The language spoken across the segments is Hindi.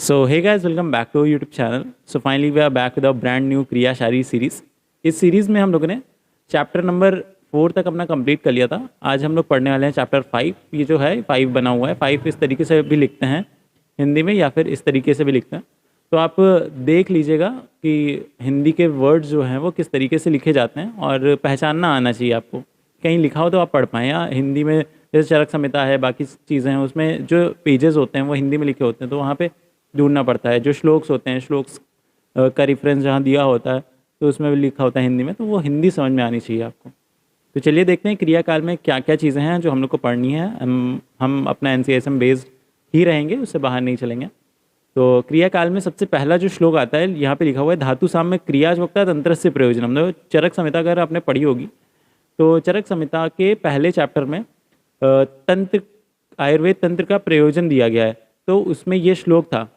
So hey guys, welcome back to our YouTube channel. So finally we are back with a brand new क्रिया शायरी सीरीज. इस सीरीज़ में हम लोगों ने चैप्टर नंबर 4 तक अपना कंप्लीट कर लिया था. आज हम लोग पढ़ने वाले हैं चैप्टर 5. ये जो है 5 बना हुआ है. 5 इस तरीके से भी लिखते हैं हिंदी में या फिर इस तरीके से भी लिखते हैं. तो आप देख लीजिएगा कि हिंदी के वर्ड्स जो हैं वो किस तरीके से लिखे जाते हैं और पहचानना आना चाहिए आपको. कहीं लिखा हो तो आप पढ़ पाएँ. या हिंदी में जैसे चरक संहिता है, बाकी चीज़ें हैं, उसमें जो पेजेस होते हैं वो हिंदी में लिखे होते हैं, तो वहाँ पे ढूंढना पड़ता है. जो श्लोक्स होते हैं, श्लोक्स का रिफरेंस जहाँ दिया होता है तो उसमें भी लिखा होता है हिंदी में, तो वो हिंदी समझ में आनी चाहिए आपको. तो चलिए देखते हैं क्रियाकाल में क्या क्या चीज़ें हैं जो हम लोग को पढ़नी है. हम अपना NCSM बेस्ड ही रहेंगे, उससे बाहर नहीं चलेंगे. तो क्रियाकाल में सबसे पहला जो श्लोक आता है, यहाँ पे लिखा हुआ है धातु साम्य क्रिया वक्ता तंत्र से प्रयोजनम. मतलब चरक संहिता अगर आपने पढ़ी होगी तो चरक संहिता के पहले चैप्टर में तंत्र, आयुर्वेद तंत्र का प्रयोजन दिया गया है, तो उसमें ये श्लोक था.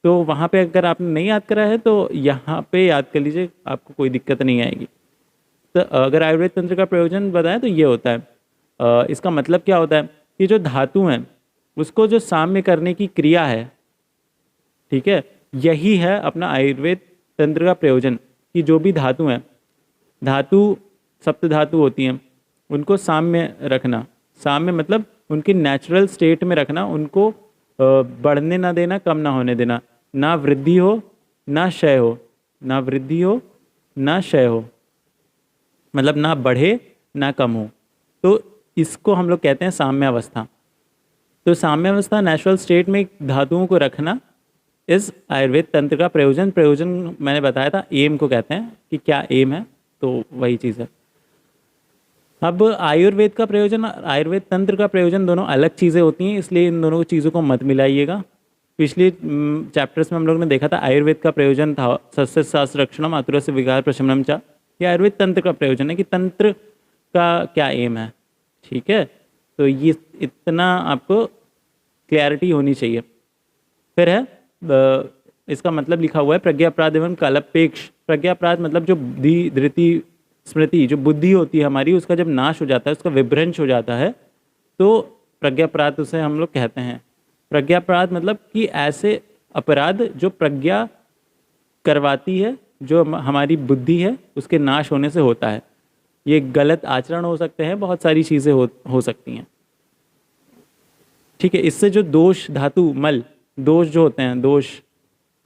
तो वहाँ पे अगर आपने नहीं याद करा है तो यहाँ पे याद कर लीजिए, आपको कोई दिक्कत नहीं आएगी. तो अगर आयुर्वेद तंत्र का प्रयोजन बताएं तो ये होता है. इसका मतलब क्या होता है कि जो धातु हैं उसको जो साम्य करने की क्रिया है, ठीक है, यही है अपना आयुर्वेद तंत्र का प्रयोजन. कि जो भी धातु हैं, धातु सप्त धातु होती हैं, उनको साम्य रखना. साम्य मतलब उनकी नेचुरल स्टेट में रखना, उनको बढ़ने ना देना, कम ना होने देना. ना वृद्धि हो ना क्षय हो, ना वृद्धि हो ना क्षय हो, मतलब ना बढ़े ना कम हो. तो इसको हम लोग कहते हैं साम्यावस्था. तो साम्यावस्था नेचुरल स्टेट में धातुओं को रखना इस आयुर्वेद तंत्र का प्रयोजन. प्रयोजन मैंने बताया था एम को कहते हैं कि क्या एम है, तो वही चीज़ है. अब आयुर्वेद का प्रयोजन और आयुर्वेद तंत्र का प्रयोजन दोनों अलग चीज़ें होती हैं, इसलिए इन दोनों चीज़ों को मत मिलाइएगा. पिछले चैप्टर्स में हम लोग ने देखा था आयुर्वेद का प्रयोजन था सस्य शास्त्र रक्षणम आतुर से विकार प्रशमनम चा. ये आयुर्वेद तंत्र का प्रयोजन है कि तंत्र का क्या एम है. ठीक है, तो ये इतना आपको क्लैरिटी होनी चाहिए. फिर है इसका मतलब लिखा हुआ है प्रज्ञापराध एवं कालापेक्ष. प्रज्ञापराध मतलब जो बुद्धि, धृति, स्मृति, जो बुद्धि होती है हमारी, उसका जब नाश हो जाता है, उसका विभ्रंश हो जाता है, तो प्रज्ञापराध उसे हम लोग कहते हैं. प्रज्ञापराध मतलब कि ऐसे अपराध जो प्रज्ञा करवाती है, जो हमारी बुद्धि है उसके नाश होने से होता है. ये गलत आचरण हो सकते हैं, बहुत सारी चीज़ें हो सकती हैं. ठीक है, इससे जो दोष, धातु, मल, दोष जो होते हैं, दोष,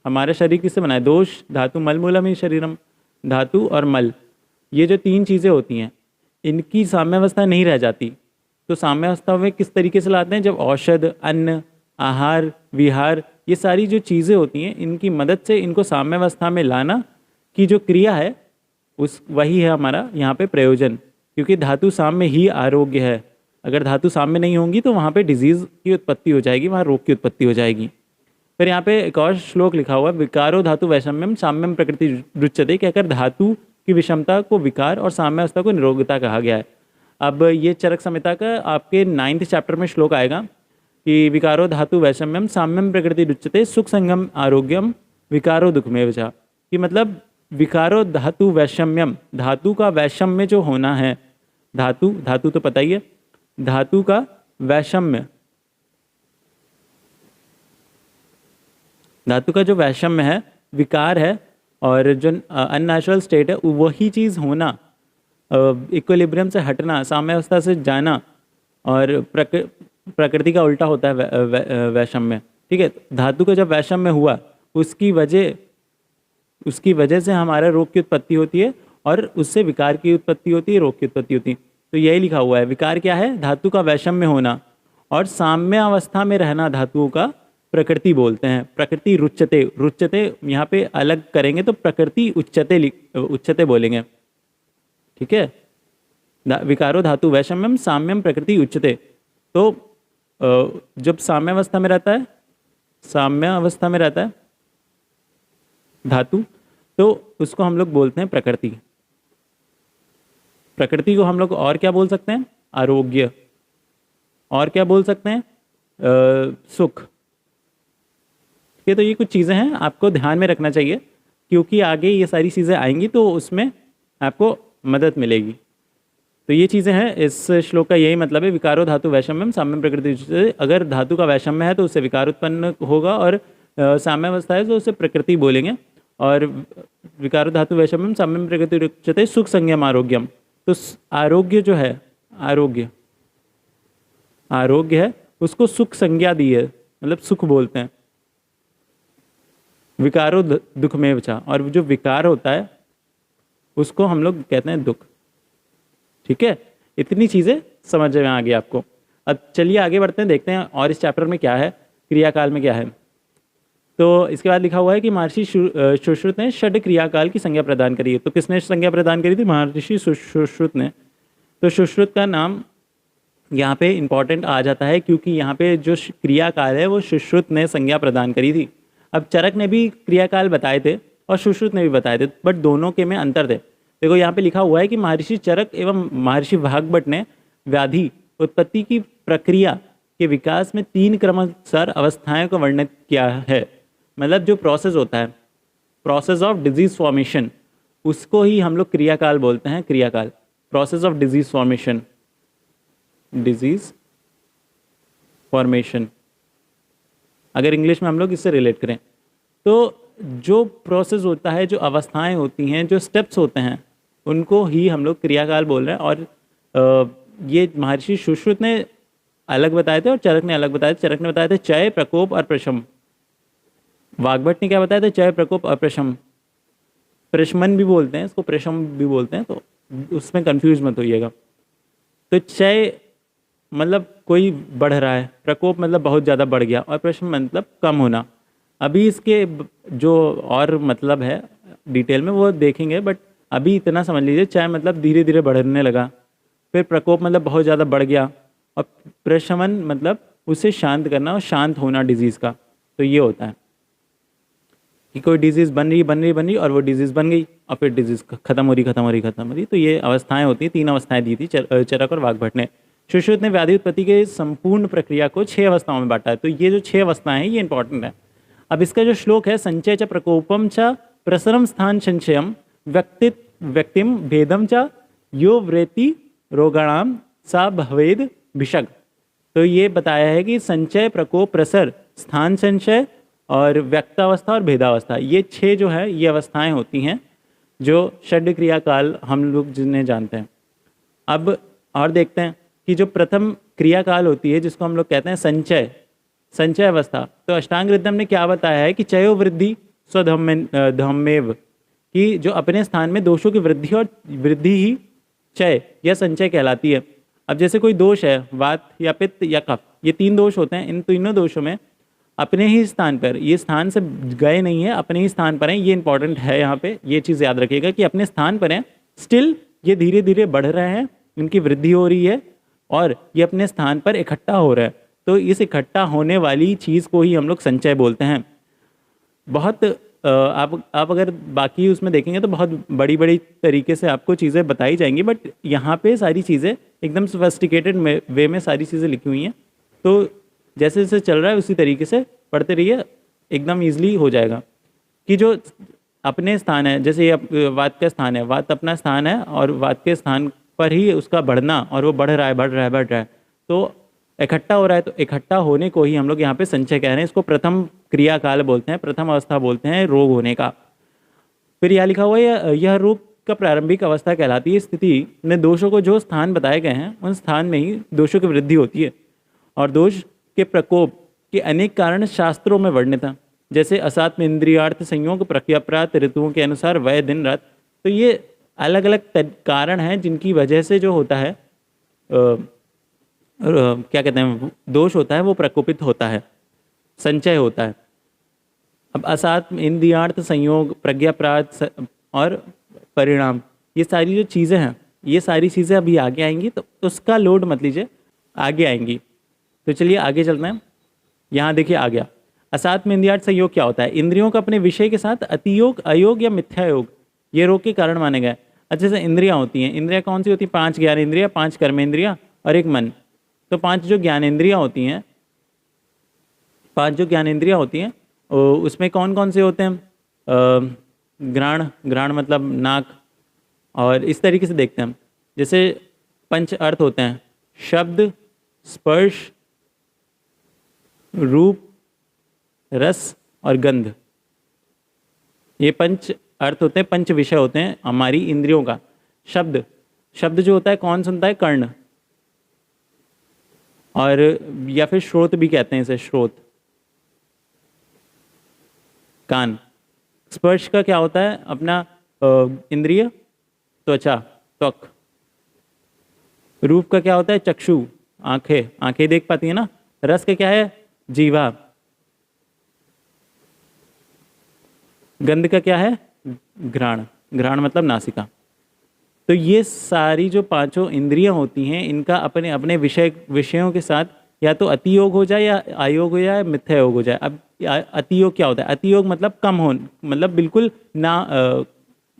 हमारा शरीर किससे बना है? दोष, धातु, मल मूलम ही शरीरम. धातु और मल, ये जो तीन चीज़ें होती हैं, इनकी साम्यावस्था नहीं रह जाती. तो साम्यावस्था में किस तरीके से लाते हैं? जब औषध, अन्न, आहार, विहार, ये सारी जो चीज़ें होती हैं, इनकी मदद से इनको साम्यावस्था में लाना की जो क्रिया है, वही है हमारा यहाँ पे प्रयोजन. क्योंकि धातु साम्य ही आरोग्य है. अगर धातु साम्य नहीं होंगी तो वहाँ पे डिजीज़ की उत्पत्ति हो जाएगी, वहाँ रोग की उत्पत्ति हो जाएगी. फिर यहाँ पे एक और श्लोक लिखा हुआ है विकारो धातु वैषम्यम साम्यम प्रकृति रुच्यते. कहकर धातु की विषमता को विकार और साम्यावस्था को निरोगता कहा गया है. अब ये चरक संहिता का आपके 9th चैप्टर में श्लोक आएगा कि विकारो धातु वैषम्यम साम्यम प्रकृति रुच्यते सुख संगम आरोग्यम विकारो दुखमेव च. कि मतलब विकारो धातु वैषम्यम, धातु का वैषम्य जो होना है, धातु, धातु तो पता ही है, धातु का वैषम्य, धातु का जो वैषम्य है विकार है, और जो अननेचुरल स्टेट है वही चीज़ होना, इक्विलिब्रियम से हटना, साम्यावस्था से जाना, और प्रकृति का उल्टा होता है वैषम्य. ठीक है, धातु का जब वैषम्य हुआ उसकी वजह से हमारा रोग की उत्पत्ति होती है, और उससे विकार की उत्पत्ति होती है, रोग की उत्पत्ति होती है. तो यही लिखा हुआ है. विकार क्या है? धातु का वैषम्य होना, और साम्य अवस्था में रहना धातुओं का प्रकृति बोलते हैं. प्रकृति रुच्यते, रुच्यते यहाँ पे अलग करेंगे तो प्रकृति उच्चते बोलेंगे. ठीक है, विकारो धातु वैषम्यम साम्यम प्रकृति उच्चते. तो जब साम्यावस्था में रहता है, साम्यावस्था में रहता है धातु, तो उसको हम लोग बोलते हैं प्रकृति. प्रकृति को हम लोग और क्या बोल सकते हैं? आरोग्य. और क्या बोल सकते हैं? सुख. ठीक है, तो ये कुछ चीज़ें हैं आपको ध्यान में रखना चाहिए, क्योंकि आगे ये सारी चीज़ें आएंगी तो उसमें आपको मदद मिलेगी. तो ये चीज़ें हैं. इस श्लोक का यही मतलब है विकारो धातु वैषम्यम साम्यम प्रकृति. अगर धातु का वैषम्य है तो उससे विकार उत्पन्न होगा, और साम्यावस्था है तो उसे प्रकृति बोलेंगे। और विकारो धातु वैषम्यम साम्यम प्रकृति रुच्यते सुख संज्ञम आरोग्यम। तो आरोग्य जो है, आरोग्य आरोग्य है, उसको सुख संज्ञा दी है, मतलब सुख बोलते हैं। विकारो दुख में बचा, और जो विकार होता है उसको हम लोग कहते हैं दुख। ठीक है, इतनी चीज़ें समझ में आ गई आपको। अब चलिए आगे बढ़ते हैं, देखते हैं और इस चैप्टर में क्या है, क्रियाकाल में क्या है। तो इसके बाद लिखा हुआ है कि महर्षि सुश्रुत ने षड क्रियाकाल की संज्ञा प्रदान करी है। तो किसने संज्ञा प्रदान करी थी? महर्षि सुश्रुत ने। तो सुश्रुत का नाम यहाँ पे इम्पॉर्टेंट आ जाता है क्योंकि यहाँ पे जो क्रियाकाल है वो सुश्रुत ने संज्ञा प्रदान करी थी। अब चरक ने भी क्रियाकाल बताए थे और सुश्रुत ने भी बताए थे, बट दोनों के में अंतर थे। देखो यहाँ पे लिखा हुआ है कि महर्षि चरक एवं महर्षि भागवत ने व्याधि उत्पत्ति की प्रक्रिया के विकास में 3 क्रमानुसार अवस्थाएं को वर्णित किया है। मतलब जो प्रोसेस होता है, प्रोसेस ऑफ डिजीज फॉर्मेशन, उसको ही हम लोग क्रियाकाल बोलते हैं। क्रियाकाल, process of disease formation, disease formation, अगर इंग्लिश में हम लोग इससे रिलेट करें तो जो प्रोसेस होता है, जो अवस्थाएं होती हैं, जो स्टेप्स होते हैं, उनको ही हम लोग क्रियाकाल बोल रहे हैं। और ये महर्षि सुश्रुत ने अलग बताए थे और चरक ने अलग बताए थे। चरक ने बताए थे चय, प्रकोप और प्रशम। वाग्भट ने क्या बताया था? चय, प्रकोप और प्रशम। प्रशमन भी बोलते हैं इसको, प्रशम भी बोलते हैं, तो उसमें कंफ्यूज मत होइएगा। तो चय मतलब कोई बढ़ रहा है, प्रकोप मतलब बहुत ज़्यादा बढ़ गया, और प्रशम मतलब कम होना। अभी इसके जो और मतलब है डिटेल में वो देखेंगे, बट अभी इतना समझ लीजिए, चय मतलब धीरे धीरे बढ़ने लगा, फिर प्रकोप मतलब बहुत ज़्यादा बढ़ गया, और प्रशमन मतलब उसे शांत करना और शांत होना डिजीज़ का। तो ये होता है कि कोई डिजीज़ बन रही और वो डिजीज़ बन गई, और फिर डिजीज़ खत्म हो रही। तो ये अवस्थाएं होती हैं। 3 अवस्थाएं दी थी चरक और वाग्भट ने। सुश्रुत ने व्याधि उत्पत्ति के संपूर्ण प्रक्रिया को 6 अवस्थाओं में बांटा है। तो ये जो 6 अवस्थाएं हैं ये इंपॉर्टेंट है। अब इसका जो श्लोक है, संचय च प्रकोपम च प्रसरम स्थान संचयम व्यक्तिम भेदम च यो व्रेति रोगाणाम सा भवेद भिषग। तो ये बताया है कि संचय, प्रकोप, प्रसर, स्थान संचय और व्यक्तावस्था और भेदावस्था, ये 6 जो है ये अवस्थाएं होती हैं जो षड क्रियाकाल हम लोग जिन्हें जानते हैं। अब और देखते हैं कि जो प्रथम क्रियाकाल होती है जिसको हम लोग कहते हैं संचय अवस्था। तो अष्टांग हृदय ने क्या बताया है कि चयो वृद्धि स्वधम्मेव, कि जो अपने स्थान में दोषों की वृद्धि और वृद्धि ही चय या संचय कहलाती है। अब जैसे कोई दोष है, वात या पित्त या कफ, ये 3 दोष होते हैं। इन तीनों दोषों में अपने ही स्थान पर, ये स्थान से गए नहीं है, अपने ही स्थान पर हैं। ये इंपॉर्टेंट है, यहाँ पे ये चीज़ याद रखिएगा कि अपने स्थान पर हैं, स्टिल ये धीरे धीरे बढ़ रहे हैं, इनकी वृद्धि हो रही है और ये अपने स्थान पर इकट्ठा हो रहा है। तो इस इकट्ठा होने वाली चीज़ को ही हम लोग संचय बोलते हैं। बहुत आप अगर बाकी उसमें देखेंगे तो बहुत बड़ी बड़ी तरीके से आपको चीज़ें बताई जाएंगी, बट यहाँ पे सारी चीज़ें एकदम सोफिस्टिकेटेड वे में सारी चीज़ें लिखी हुई हैं। तो जैसे जैसे चल रहा है उसी तरीके से पढ़ते रहिए, एकदम ईजिली हो जाएगा। कि जो अपने स्थान है, जैसे ये वात का स्थान है, वात अपना स्थान है और वात के स्थान पर ही उसका बढ़ना, और वो बढ़ रहा है, तो इकट्ठा हो रहा है। तो इकट्ठा होने को ही हम लोग यहाँ पे संचय कह रहे हैं। इसको प्रथम क्रियाकाल बोलते हैं, प्रथम अवस्था बोलते हैं रोग होने का। फिर यहाँ लिखा हुआ है यह रोग का प्रारंभिक अवस्था कहलाती है। स्थिति में दोषों को जो स्थान बताए गए हैं उन स्थान में ही दोषों की वृद्धि होती है, और दोष के प्रकोप के अनेक कारण शास्त्रों में वर्णित हैं, जैसे असात्म इंद्रियार्थ संयोग, प्रज्ञाप्रात, ऋतुओं के अनुसार वय, दिन, रात। तो ये अलग अलग कारण हैं जिनकी वजह से जो होता है क्या कहते हैं, दोष होता है वो प्रकोपित होता है, संचय होता है। अब असात्म इंद्रियार्थ संयोग, प्रज्ञाप्रात और परिणाम, ये सारी जो चीज़ें हैं, ये सारी चीज़ें अभी आगे आएंगी, तो उसका लोड मत लीजिए, आगे आएंगी। तो चलिए आगे चलते हैं। यहाँ देखिए आ गया असात्म इंद्रियार्थ संयोग क्या होता है। इंद्रियों का अपने विषय के साथ अतियोग, अयोग या मिथ्या योग ये रोग के कारण माने गए। अच्छे से इंद्रियाँ होती हैं, इंद्रियाँ कौन सी होती हैं? 5 ज्ञानेंद्रियाँ, 5 कर्मेंद्रियाँ और 1 मन। तो 5 जो ज्ञानेंद्रियाँ होती हैं, 5 जो ज्ञानेंद्रियाँ होती हैं उसमें कौन कौन से होते हैं? घ्राण मतलब नाक, और इस तरीके से देखते हैं हम। जैसे 5 अर्थ होते हैं, शब्द, स्पर्श, रूप, रस और गंध। ये पंच अर्थ होते हैं, पंच विषय होते हैं हमारी इंद्रियों का। शब्द, शब्द जो होता है कौन सुनता है? कर्ण, और या फिर श्रोत भी कहते हैं इसे, श्रोत, कान। स्पर्श का क्या होता है अपना इंद्रिय? त्वचा, त्वक। रूप का क्या होता है? चक्षु, आंखें, आंखें देख पाती है ना। रस का क्या है? जीवा। गंध का क्या है? घ्राण, घ्राण मतलब नासिका। तो ये सारी जो पांचों इंद्रियां होती हैं, इनका अपने अपने विषयों के साथ या तो अतियोग हो जाए या आयोग हो जाए, मिथ्या योग हो जाए। अब अतियोग क्या होता है? अतियोग मतलब कम हो, मतलब बिल्कुल ना,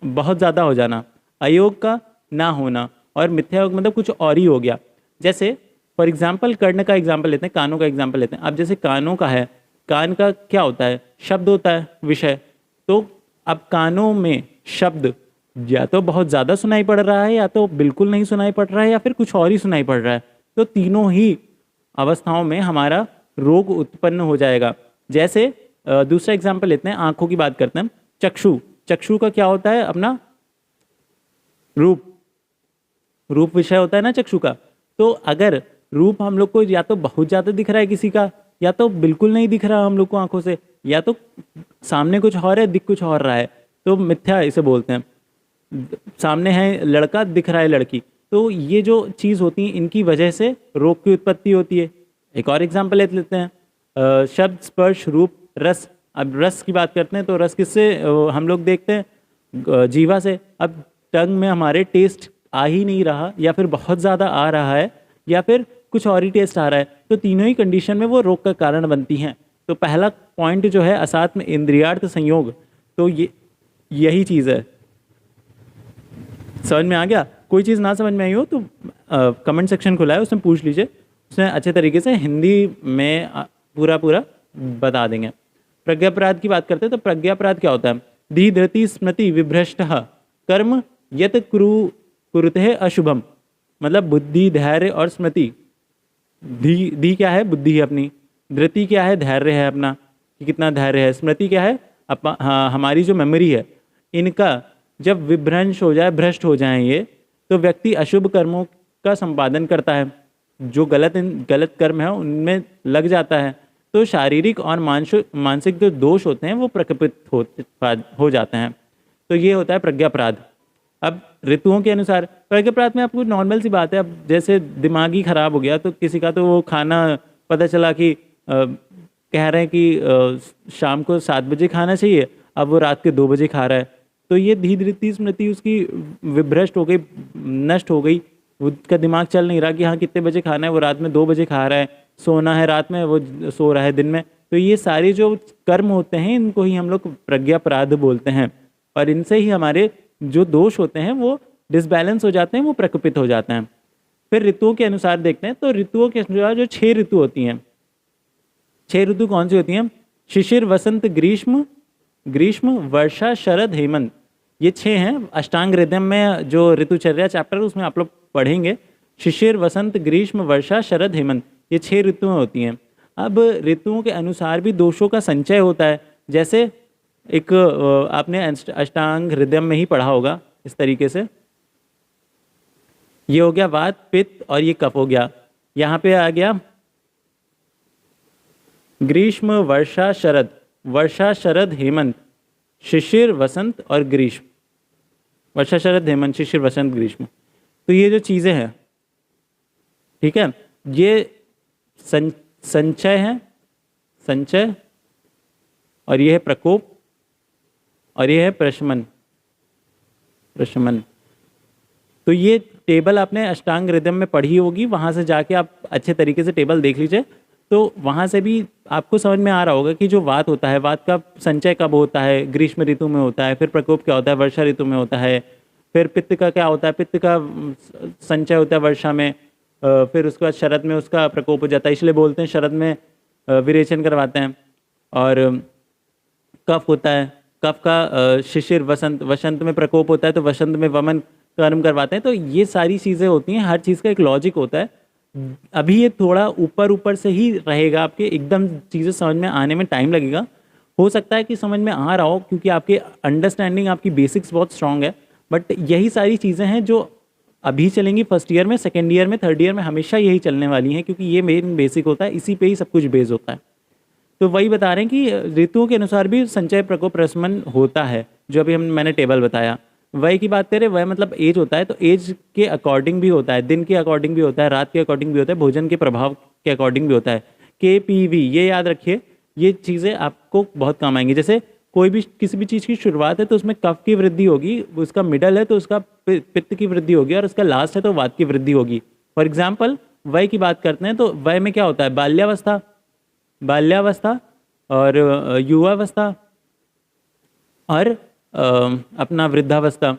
बहुत ज़्यादा हो जाना। अयोग का ना होना, और मिथ्या योग मतलब कुछ और ही हो गया। जैसे फॉर एग्जाम्पल कर्ण का एग्जाम्पल लेते हैं, कानों का एग्जाम्पल लेते हैं। अब जैसे कानों का है, कान का क्या होता है? शब्द होता है, विषय। तो अब कानों में शब्द या तो बहुत ज़्यादा सुनाई पड़ रहा है, या तो बिल्कुल नहीं सुनाई पड़ रहा है, या फिर कुछ और ही सुनाई पड़ रहा है। तो तीनों ही अवस्थाओं में हमारा रोग उत्पन्न हो जाएगा। जैसे दूसरा एग्जाम्पल लेते हैं, आंखों की बात करते हैं। चक्षु, चक्षु का क्या होता है अपना? रूप, रूप विषय होता है ना चक्षु का। तो अगर रूप हम लोग को या तो बहुत ज़्यादा दिख रहा है किसी का, या तो बिल्कुल नहीं दिख रहा हम लोग को आंखों से, या तो सामने कुछ और है, दिख कुछ और रहा है, तो मिथ्या इसे बोलते हैं। सामने है लड़का, दिख रहा है लड़की। तो ये जो चीज़ होती है, इनकी वजह से रोग की उत्पत्ति होती है। एक और एग्जाम्पल ले लेते हैं, शब्द, स्पर्श, रूप, रस। अब रस की बात करते हैं तो रस किससे हम लोग देखते हैं? जीवा से। अब टंग में हमारे टेस्ट आ ही नहीं रहा, या फिर बहुत ज़्यादा आ रहा है, या फिर कुछ और ही टेस्ट आ रहा है, तो तीनों ही कंडीशन में वो रोग का कारण बनती हैं। तो पहला पॉइंट जो है असात्म इंद्रियार्थ संयोग, तो ये यही चीज़ है। समझ में आ गया? कोई चीज़ ना समझ में आई हो तो कमेंट सेक्शन खुला है, उसमें पूछ लीजिए, उसमें अच्छे तरीके से हिंदी में पूरा पूरा बता देंगे। प्रज्ञापराध की बात करते हैं, तो प्रज्ञापराध क्या होता है? धी धृति स्मृति विभ्रष्ट कर्म यत कुरुते अशुभम। मतलब बुद्धि, धैर्य और स्मृति। धी क्या है? बुद्धि है अपनी। धृति क्या है? धैर्य है अपना, कि कितना धैर्य है। स्मृति क्या है? हाँ, हमारी जो मेमोरी है। इनका जब विभ्रंश हो जाए, भ्रष्ट हो जाए ये, तो व्यक्ति अशुभ कर्मों का संपादन करता है, जो गलत कर्म है उनमें लग जाता है। तो शारीरिक और मानसिक जो दोष होते हैं वो प्रकपित हो जाते हैं। तो ये होता है प्रज्ञापराध। अब ऋतुओं के अनुसार प्रज्ञापराध में आपको नॉर्मल सी बात है। अब जैसे दिमाग ही खराब हो गया, तो किसी का तो वो खाना पता चला कि कह रहे हैं कि शाम को 7 बजे खाना चाहिए, अब वो रात के 2 बजे खा रहा है। तो ये धृति स्मृति उसकी विभ्रष्ट हो गई, नष्ट हो गई। उसका दिमाग चल नहीं रहा कि हाँ कितने बजे खाना है, वो रात में 2 बजे खा रहा है। सोना है रात में, वो सो रहा है दिन में। तो ये सारे जो कर्म होते हैं, इनको ही हम लोग प्रज्ञापराध बोलते हैं, और इनसे ही हमारे जो दोष होते हैं वो डिसबैलेंस हो जाते हैं, वो प्रकपित हो जाते हैं। फिर ऋतुओं के अनुसार देखते हैं, तो ऋतुओं के अनुसार जो 6 ऋतु होती हैं, 6 ऋतु कौन सी होती हैं? शिशिर, वसंत, ग्रीष्म, वर्षा, शरद, हेमंत। ये 6 हैं। अष्टांग हृदय में जो ऋतुचर्या चैप्टर, उसमें आप लोग पढ़ेंगे। शिशिर, वसंत, ग्रीष्म, वर्षा, शरद, हेमंत, ये 6 ऋतुएं होती हैं। अब ऋतुओं के अनुसार भी दोषों का संचय होता है। जैसे एक आपने अष्टांग हृदय में ही पढ़ा होगा इस तरीके से, ये हो गया वात, पित्त, और ये कफ हो गया। यहाँ पे आ गया ग्रीष्म, वर्षा, शरद, वर्षा, शरद, हेमंत, शिशिर, वसंत और ग्रीष्म। वर्षा, शरद, हेमंत, शिशिर, वसंत, ग्रीष्म। तो ये जो चीज़ें हैं, ठीक है, ये संचय है, संचय, और ये है प्रकोप, और ये है प्रशमन। तो ये टेबल आपने अष्टांग हृदय में पढ़ी होगी, वहाँ से जाके आप अच्छे तरीके से टेबल देख लीजिए, तो वहाँ से भी आपको समझ में आ रहा होगा कि जो वात होता है, वात का संचय कब होता है? ग्रीष्म ऋतु में होता है। फिर प्रकोप क्या होता है? वर्षा ऋतु में होता है। फिर पित्त का क्या होता है? पित्त का संचय होता है वर्षा में। फिर उसके बाद शरद में उसका प्रकोप हो जाता है, इसलिए बोलते हैं शरद में विरेचन करवाते हैं। और कफ होता है, कफ का शिशिर, वसंत में प्रकोप होता है, तो वसंत में वमन कर्म करवाते हैं। तो ये सारी चीज़ें होती हैं, हर चीज़ का एक लॉजिक होता है। अभी ये थोड़ा ऊपर से ही रहेगा, आपके एकदम चीज़ें समझ में आने में टाइम लगेगा, हो सकता है कि समझ में आ रहा हो क्योंकि आपके अंडरस्टैंडिंग, आपकी बेसिक्स बहुत स्ट्रांग है, बट यही सारी चीज़ें हैं जो अभी चलेंगी फर्स्ट ईयर में, सेकेंड ईयर में, थर्ड ईयर में, हमेशा यही चलने वाली हैं क्योंकि ये मेन बेसिक होता है, इसी पे ही सब कुछ बेस होता है। तो वही बता रहे हैं कि ऋतुओं के अनुसार भी संचय प्रकोप प्रशमन होता है, जो अभी मैंने टेबल बताया। वय की बात करें, वय मतलब एज होता है, तो एज के अकॉर्डिंग भी होता है, दिन के अकॉर्डिंग भी होता है, रात के अकॉर्डिंग भी होता है, भोजन के प्रभाव के अकॉर्डिंग भी होता है। KPV ये याद रखिए, ये चीज़ें आपको बहुत काम आएंगी। जैसे कोई भी किसी भी चीज़ की शुरुआत है तो उसमें कफ की वृद्धि होगी, उसका मिडल है तो उसका पित्त की वृद्धि होगी, और उसका लास्ट है तो वात की वृद्धि होगी। फॉर एग्जाम्पल वय की बात करते हैं तो वय में क्या होता है, बाल्यावस्था, बाल्यावस्था और युवावस्था और अपना वृद्धावस्था।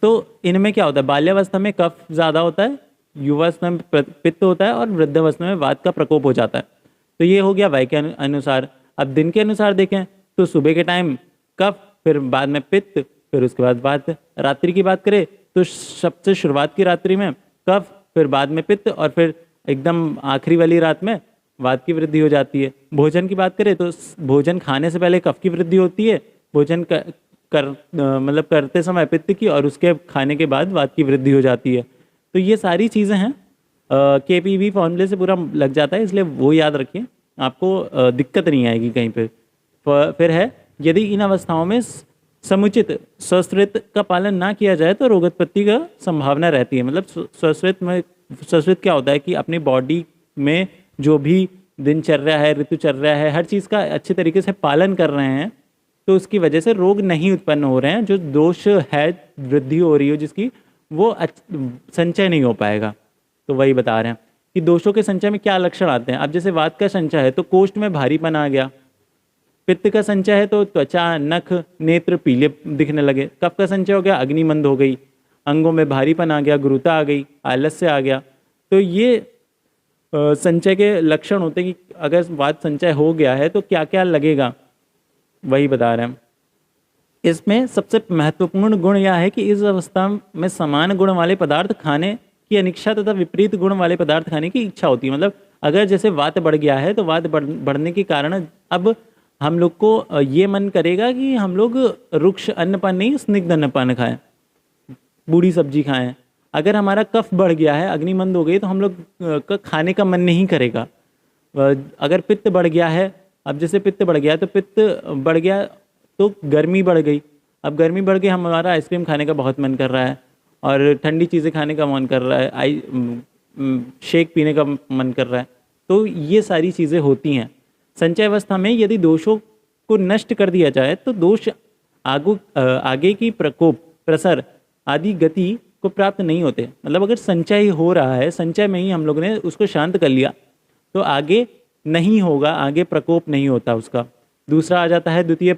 तो इनमें क्या होता है, बाल्यावस्था में कफ ज़्यादा होता है, युवावस्था में पित्त होता है और वृद्धावस्था में वात का प्रकोप हो जाता है। तो ये हो गया वय के अनुसार। अब दिन के अनुसार देखें तो सुबह के टाइम कफ, फिर बाद में पित्त, फिर उसके बाद वात। रात्रि की बात करें तो सबसे शुरुआत की रात्रि में कफ, फिर बाद में पित्त, और फिर एकदम आखिरी वाली रात में वात की वृद्धि हो जाती है। भोजन की बात करें तो भोजन खाने से पहले कफ की वृद्धि होती है, भोजन मतलब करते समय पित्त की, और उसके खाने के बाद वात की वृद्धि हो जाती है। तो ये सारी चीज़ें हैं, KPV फॉर्मूले से पूरा लग जाता है, इसलिए वो याद रखिए, आपको दिक्कत नहीं आएगी कहीं पे। फिर है, यदि इन अवस्थाओं में समुचित स्वस्रित का पालन ना किया जाए तो रोगोत्पत्ति का संभावना रहती है। मतलब स्वस्रित क्या होता है कि अपनी बॉडी में जो भी दिनचर्या है, ऋतुचर्या है, हर चीज़ का अच्छे तरीके से पालन कर रहे हैं तो उसकी वजह से रोग नहीं उत्पन्न हो रहे हैं। जो दोष है, वृद्धि हो रही हो जिसकी, वो संचय नहीं हो पाएगा। तो वही बता रहे हैं कि दोषों के संचय में क्या लक्षण आते हैं। अब जैसे वात का संचय है तो कोष्ठ में भारीपन आ गया, पित्त का संचय है तो त्वचा, नख, नेत्र पीले दिखने लगे, कफ का संचय हो गया, अग्निमंद हो गई, अंगों में भारीपन आ गया, गुरुता आ गई, आलस्य आ गया। तो ये संचय के लक्षण होते हैं कि अगर वात संचय हो गया है तो क्या क्या लगेगा, वही बता रहे हैं। इसमें सबसे महत्वपूर्ण गुण यह है कि इस अवस्था में समान गुण वाले पदार्थ खाने की अनिच्छा तथा विपरीत गुण वाले पदार्थ खाने की इच्छा होती है। मतलब अगर जैसे वात बढ़ गया है तो वात बढ़ने के कारण अब हम लोग को ये मन करेगा कि हम लोग रुक्ष अन्नपान नहीं, स्निग्ध अन्नपान खाएं, बूढ़ी सब्जी खाएं। अगर हमारा कफ बढ़ गया है, अग्निमंद हो गई, तो हम लोग का खाने का मन नहीं करेगा। अगर पित्त बढ़ गया है, अब जैसे पित्त बढ़ गया तो पित्त बढ़ गया तो गर्मी बढ़ गई, अब गर्मी बढ़ गई, हमारा आइसक्रीम खाने का बहुत मन कर रहा है और ठंडी चीज़ें खाने का मन कर रहा है, शेक पीने का मन कर रहा है। तो ये सारी चीज़ें होती हैं। संचय अवस्था में यदि दोषों को नष्ट कर दिया जाए तो दोष आगे की प्रकोप, प्रसर आदि गति को प्राप्त नहीं होते। मतलब अगर संचय हो रहा है, संचय में ही हम लोग ने उसको शांत कर लिया तो आगे नहीं होगा, आगे प्रकोप नहीं होता उसका। दूसरा आ जाता है द्वितीय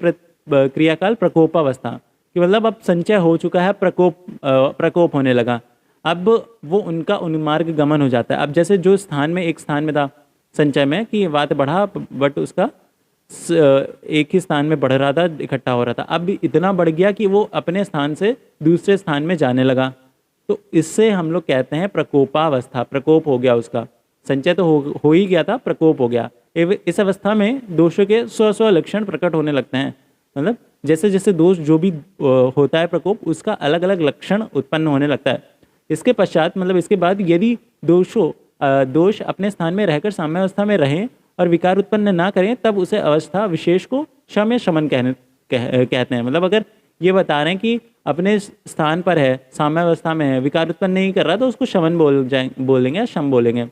क्रियाकाल प्रकोपावस्था, कि मतलब अब संचय हो चुका है, प्रकोप होने लगा, अब वो उनका उन्मार्ग गमन हो जाता है। अब जैसे जो स्थान में, एक स्थान में था संचय में कि वात बढ़ा बट उसका एक ही स्थान में बढ़ रहा था, इकट्ठा हो रहा था, अब इतना बढ़ गया कि वो अपने स्थान से दूसरे स्थान में जाने लगा। तो इससे हम लोग कहते हैं प्रकोपावस्था, प्रकोप हो गया उसका। संचय तो हो ही गया था, प्रकोप हो गया। इस अवस्था में दोषों के स्व लक्षण प्रकट होने लगते हैं। मतलब जैसे जैसे दोष जो भी होता है प्रकोप, उसका अलग अलग लक्षण उत्पन्न होने लगता है। इसके पश्चात, मतलब इसके बाद यदि दोष अपने स्थान में रहकर साम्यावस्था में रहें और विकार उत्पन्न ना करें, तब उसे अवस्था विशेष को शम या शमन कहते हैं। मतलब अगर ये बता रहे हैं कि अपने स्थान पर है, साम्यावस्था में है, विकार उत्पन्न नहीं कर रहा, तो उसको शमन बोलेंगे या शम बोलेंगे।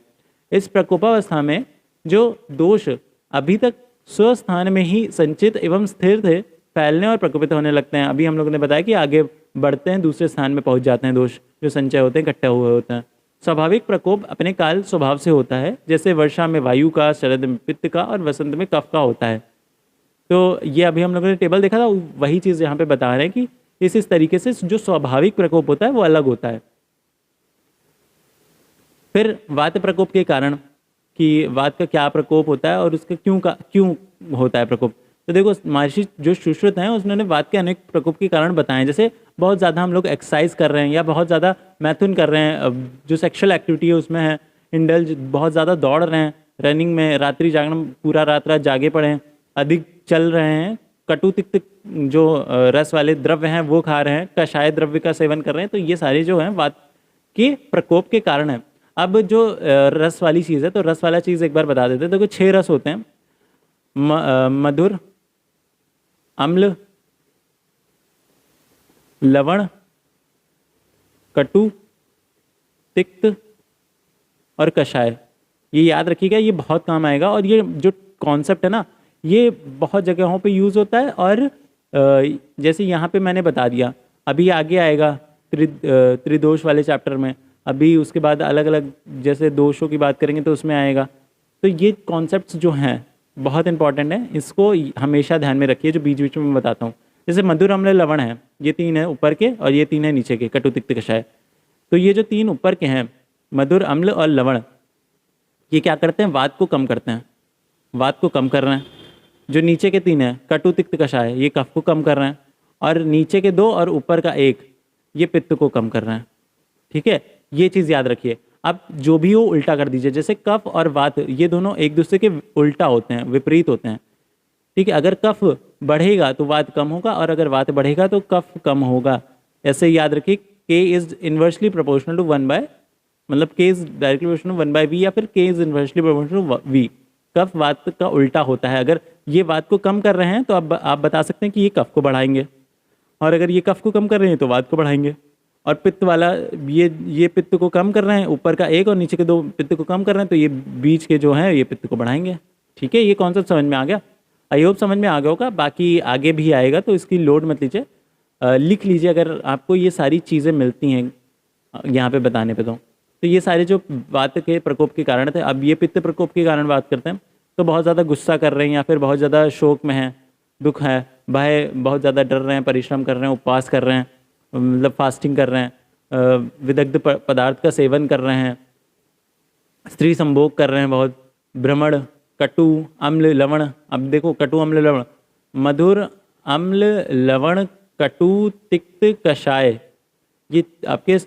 इस प्रकोपावस्था में जो दोष अभी तक स्वस्थान में ही संचित एवं स्थिर थे, फैलने और प्रकोपित होने लगते हैं। अभी हम लोगों ने बताया कि आगे बढ़ते हैं, दूसरे स्थान में पहुंच जाते हैं दोष जो संचय होते हैं, इकट्ठे हुए होते हैं। स्वाभाविक प्रकोप अपने काल स्वभाव से होता है, जैसे वर्षा में वायु का, शरद में पित्त का और वसंत में कफ का होता है। तो ये अभी हम लोगों ने टेबल देखा था, वही चीज़ यहाँ पे बता रहे हैं कि इस तरीके से जो स्वाभाविक प्रकोप होता है वो अलग होता है। फिर वात प्रकोप के कारण, कि वात का क्या प्रकोप होता है और उसका क्यों होता है प्रकोप। तो देखो, महर्षि जो सुश्रुत हैं उसने वात के अनेक प्रकोप के कारण बताए। जैसे बहुत ज़्यादा हम लोग एक्सरसाइज कर रहे हैं या बहुत ज़्यादा मैथुन कर रहे हैं, जो सेक्सुअल एक्टिविटी है उसमें है इंडल्ज, बहुत ज़्यादा दौड़ रहे हैं, रनिंग में, रात्रि जागरण, पूरा रात जागे पड़े हैं, अधिक चल रहे हैं, कटु तिक्त जो रस वाले द्रव्य हैं वो खा रहे हैं, कषाय द्रव्य का सेवन कर रहे हैं, तो ये सारे जो हैं वात के प्रकोप के कारण है। अब जो रस वाली चीज़ है, तो रस वाला चीज़ एक बार बता देते हैं। देखो 6 रस होते हैं, मधुर, अम्ल, लवण, कटु, तिक्त और कषाय। ये याद रखिएगा, ये बहुत काम आएगा। और ये जो कॉन्सेप्ट है ना, ये बहुत जगहों पे यूज़ होता है। और जैसे यहाँ पे मैंने बता दिया, अभी आगे आएगा त्रिदोष वाले चैप्टर में, अभी उसके बाद अलग अलग जैसे दोषों की बात करेंगे तो उसमें आएगा। तो ये कॉन्सेप्ट्स जो हैं बहुत इंपॉर्टेंट है, इसको हमेशा ध्यान में रखिए, जो बीच बीच में मैं बताता हूँ। जैसे मधुर, अम्ल, लवण है, ये 3 है ऊपर के और ये 3 है नीचे के, कटु तिक्त कषाय। तो ये जो 3 ऊपर के हैं, मधुर, अम्ल और लवण, ये क्या करते हैं? वात को कम करते हैं, वात को कम कर रहे हैं। जो नीचे के 3 हैं, कटु तिक्त कषाय, ये कफ को कम कर रहे हैं। और नीचे के 2 और ऊपर का 1, ये पित्त को कम कर रहे हैं। ठीक है, ये चीज़ याद रखिए। अब जो भी हो उल्टा कर दीजिए। जैसे कफ और वात, ये दोनों एक दूसरे के उल्टा होते हैं, विपरीत होते हैं। ठीक है, अगर कफ बढ़ेगा तो वात कम होगा, और अगर वात बढ़ेगा तो कफ कम होगा। ऐसे याद रखिए, के इज इन्वर्सली प्रोपोर्शनल टू 1/, मतलब के इज डायरेक्टली प्रोपोर्शनल 1/v, या फिर K is inversely proportional to v। कफ वात का उल्टा होता है। अगर ये वात को कम कर रहे हैं तो अब आप बता सकते हैं कि ये कफ को बढ़ाएंगे, और अगर ये कफ को कम कर रहे हैं तो वात को बढ़ाएंगे। और पित्त वाला, ये पित्त को कम कर रहे हैं, ऊपर का 1 और नीचे के 2 पित्त को कम कर रहे हैं, तो ये बीच के जो हैं ये पित्त को बढ़ाएंगे। ठीक है, ये कॉन्सेप्ट समझ में आ गया? आई होप समझ में आ गया होगा। बाकी आगे भी आएगा, तो इसकी लोड मत लीजिए, लिख लीजिए अगर आपको ये सारी चीज़ें मिलती हैं यहाँ पे बताने पे। तो ये सारे जो वात के प्रकोप के कारण थे। अब ये पित्त प्रकोप के कारण बात करते हैं, तो बहुत ज़्यादा गुस्सा कर रहे हैं, या फिर बहुत ज़्यादा शोक में हैं, दुख है, भय, बहुत ज़्यादा डर रहे हैं, परिश्रम कर रहे हैं, उपवास कर रहे हैं, मतलब फास्टिंग कर रहे हैं, विदग्ध पदार्थ का सेवन कर रहे हैं, स्त्री संभोग कर रहे हैं बहुत, भ्रमण, कटु, अम्ल, लवण। अब देखो, कटु, अम्ल, लवण, मधुर, अम्ल, लवण, कटु, तिक्त, कषाय, ये आपके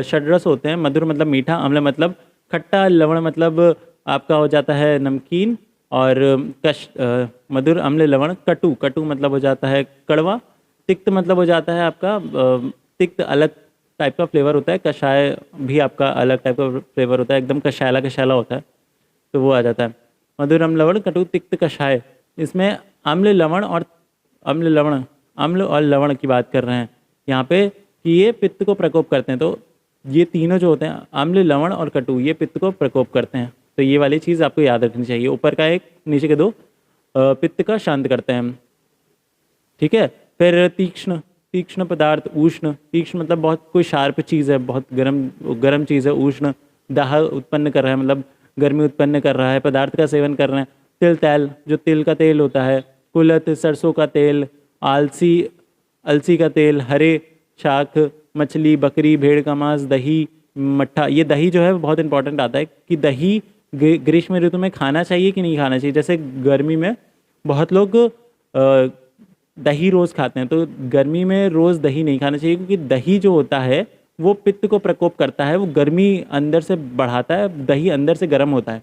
षड्रस होते हैं। मधुर मतलब मीठा, अम्ल मतलब खट्टा, लवण मतलब आपका हो जाता है नमकीन, और मधुर, अम्ल, लवण, कटु, कटु मतलब हो जाता है कड़वा, तिक्त मतलब हो जाता है आपका तिक्त, अलग टाइप का फ्लेवर होता है। कषाय भी आपका अलग टाइप का फ्लेवर होता है, एकदम कषायला कषायला होता है, तो वो आ जाता है। मधुर, अम्ल, लवण, कटु, तिक्त, कषाय। इसमें अम्ल, लवण और अम्ल और लवण की बात कर रहे हैं यहाँ पे, कि ये पित्त को प्रकोप करते हैं। तो ये तीनों जो होते हैं, अम्ल, लवण और कटु, ये पित्त को प्रकोप करते हैं। तो ये वाली चीज़ आपको याद रखनी चाहिए। ऊपर का 1, नीचे के 2 पित्त का शांत करते हैं। ठीक है, फिर तीक्ष्ण पदार्थ, उष्ण, तीक्ष्ण मतलब बहुत कोई शार्प चीज़ है, बहुत गर्म चीज़ है। उष्ण, दाह उत्पन्न कर रहा है, मतलब गर्मी उत्पन्न कर रहा है, पदार्थ का सेवन कर रहे हैं। तिल, तैल, जो तिल का तेल होता है। कुलथ, सरसों का तेल। अलसी का तेल। हरे शाक, मछली, बकरी, भेड़ का मांस, दही, मट्ठा। ये दही जो है बहुत इंपॉर्टेंट आता है, कि दही ग्रीष्म ऋतु में खाना चाहिए कि नहीं खाना चाहिए। जैसे गर्मी में बहुत लोग दही रोज़ खाते हैं, तो गर्मी में रोज़ दही नहीं खाना चाहिए, क्योंकि दही जो होता है वो पित्त को प्रकोप करता है, वो गर्मी अंदर से बढ़ाता है, दही अंदर से गर्म होता है।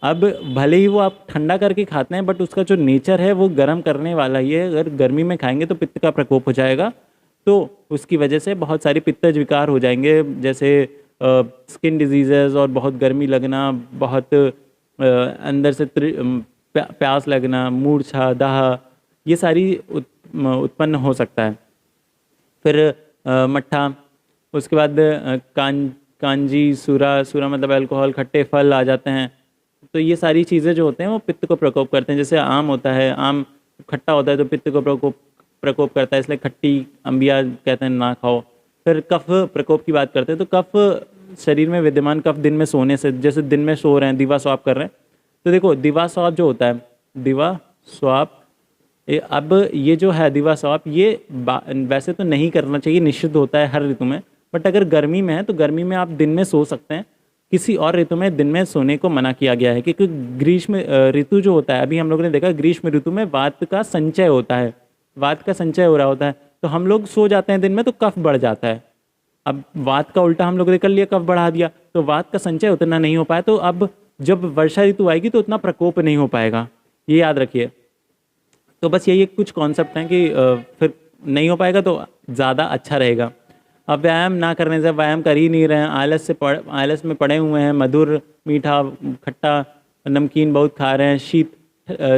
अब भले ही वो आप ठंडा करके खाते हैं, बट उसका जो नेचर है वो गर्म करने वाला ही है। अगर गर्मी में खाएंगे तो पित्त का प्रकोप हो जाएगा, तो उसकी वजह से बहुत सारी पित्तज विकार हो जाएंगे, जैसे स्किन डिजीज़ेज़, और बहुत गर्मी लगना, बहुत अंदर से प्यास लगना, मूर्छा, दाह, ये सारी उत्पन्न हो सकता है। फिर मट्ठा, उसके बाद कांजी, सूरा मतलब अल्कोहल, खट्टे फल आ जाते हैं। तो ये सारी चीज़ें जो होते हैं वो पित्त को प्रकोप करते हैं। जैसे आम होता है, आम खट्टा होता है तो पित्त को प्रकोप करता है, इसलिए खट्टी अंबिया कहते हैं ना खाओ। फिर कफ प्रकोप की बात करते हैं, तो कफ शरीर में विद्यमान कफ दिन में सोने से, जैसे दिन में सो रहे हैं, दिवा स्वाप कर रहे हैं, तो देखो दिवा स्वाप जो होता है, दिवा स्वाप, अब ये जो है दिवा स्वाप, ये वैसे तो नहीं करना चाहिए, निषिद्ध होता है हर ऋतु में, बट अगर गर्मी में है तो गर्मी में आप दिन में सो सकते हैं। किसी और ऋतु में दिन में सोने को मना किया गया है, क्योंकि ग्रीष्म ऋतु जो होता है, अभी हम लोगों ने देखा ग्रीष्म ऋतु में वात का संचय होता है, वात का संचय हो रहा होता है, तो हम लोग सो जाते हैं दिन में तो कफ बढ़ जाता है। अब वात का उल्टा हम लोगों ने कर लिया, कफ बढ़ा दिया, तो वात का संचय उतना नहीं हो पाया, तो अब जब वर्षा ऋतु आएगी तो उतना प्रकोप नहीं हो पाएगा, ये याद रखिए। तो बस यही कुछ कॉन्सेप्ट हैं कि फिर नहीं हो पाएगा तो ज़्यादा अच्छा रहेगा। अब व्यायाम ना करने से, व्यायाम कर ही नहीं रहे हैं, आलस में पड़े हुए हैं, मधुर मीठा खट्टा नमकीन बहुत खा रहे हैं,